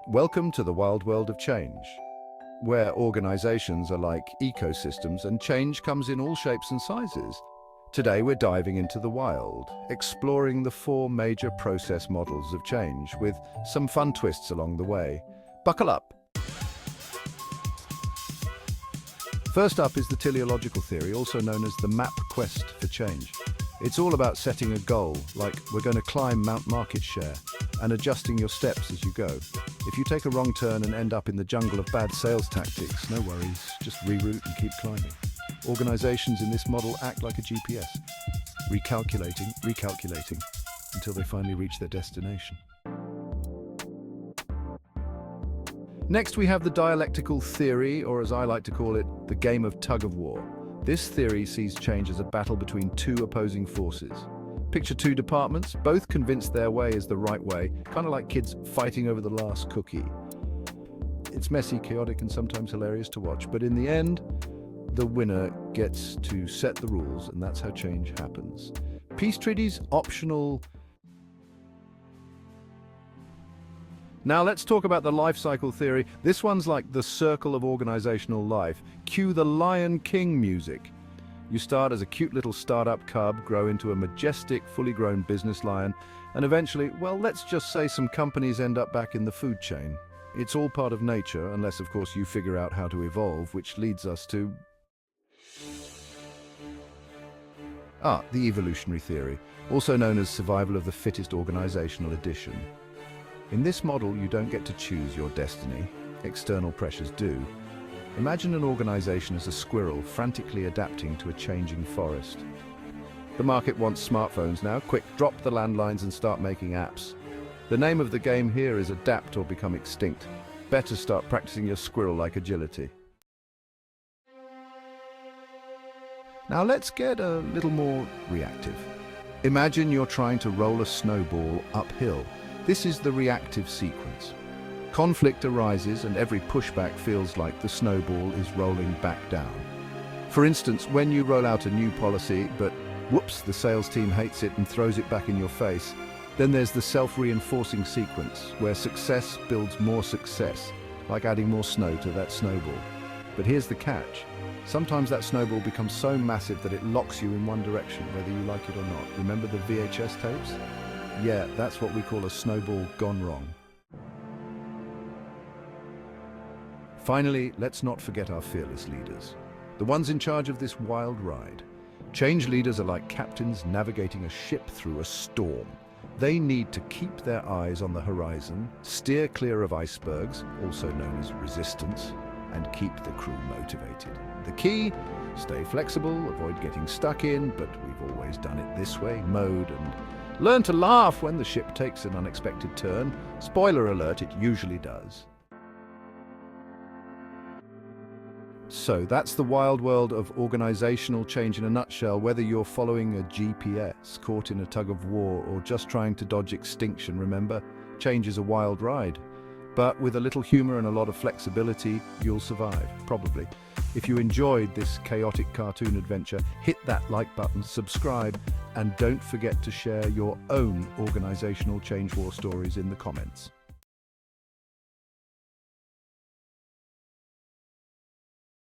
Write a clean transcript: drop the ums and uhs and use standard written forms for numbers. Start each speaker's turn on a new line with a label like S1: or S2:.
S1: Welcome to the wild world of change, where organizations are like ecosystems and change comes in all shapes and sizes. Today we're diving into the wild, exploring the four major process models of change with some fun twists along the way. Buckle up! First up is the teleological theory, also known as the map quest for change. It's all about setting a goal, like we're going to climb Mount Market Share, and adjusting your steps as you go. If you take a wrong turn and end up in the jungle of bad sales tactics, no worries, just reroute and keep climbing. Organizations in this model act like a GPS, recalculating, until they finally reach their destination. Next, we have the dialectical theory, or as I like to call it, the game of tug-of-war. This theory sees change as a battle between two opposing forces. Picture two departments, both convinced their way is the right way, kind of like kids fighting over the last cookie. It's messy, chaotic, and sometimes hilarious to watch, but in the end, the winner gets to set the rules, and that's how change happens. Peace treaties, optional. Now let's talk about the life cycle theory. This one's like the circle of organizational life. Cue the Lion King music. You start as a cute little startup cub, grow into a majestic, fully grown business lion, and eventually, well, let's just say some companies end up back in the food chain. It's all part of nature, unless of course you figure out how to evolve, which leads us to the evolutionary theory, also known as survival of the fittest organizational edition. In this model, you don't get to choose your destiny. External pressures do. Imagine an organization as a squirrel frantically adapting to a changing forest. The market wants smartphones now. Quick, drop the landlines and start making apps. The name of the game here is adapt or become extinct. Better start practicing your squirrel-like agility. Now let's get a little more reactive. Imagine you're trying to roll a snowball uphill. This is the reactive sequence. Conflict arises and every pushback feels like the snowball is rolling back down. For instance, when you roll out a new policy, but whoops, the sales team hates it and throws it back in your face, then there's the self-reinforcing sequence, where success builds more success, like adding more snow to that snowball. But here's the catch. Sometimes that snowball becomes so massive that it locks you in one direction, whether you like it or not. Remember the VHS tapes? Yeah, that's what we call a snowball gone wrong. Finally, let's not forget our fearless leaders, the ones in charge of this wild ride. Change leaders are like captains navigating a ship through a storm. They need to keep their eyes on the horizon, steer clear of icebergs, also known as resistance, and keep the crew motivated. The key? Stay flexible, avoid getting stuck in, but we've always done it this way, mode, and learn to laugh when the ship takes an unexpected turn. Spoiler alert, it usually does. So that's the wild world of organizational change in a nutshell, whether you're following a GPS, caught in a tug of war, or just trying to dodge extinction. Remember, change is a wild ride. But with a little humor and a lot of flexibility, you'll survive, probably. If you enjoyed this chaotic cartoon adventure, hit that like button, subscribe, and don't forget to share your own organizational change war stories in the comments.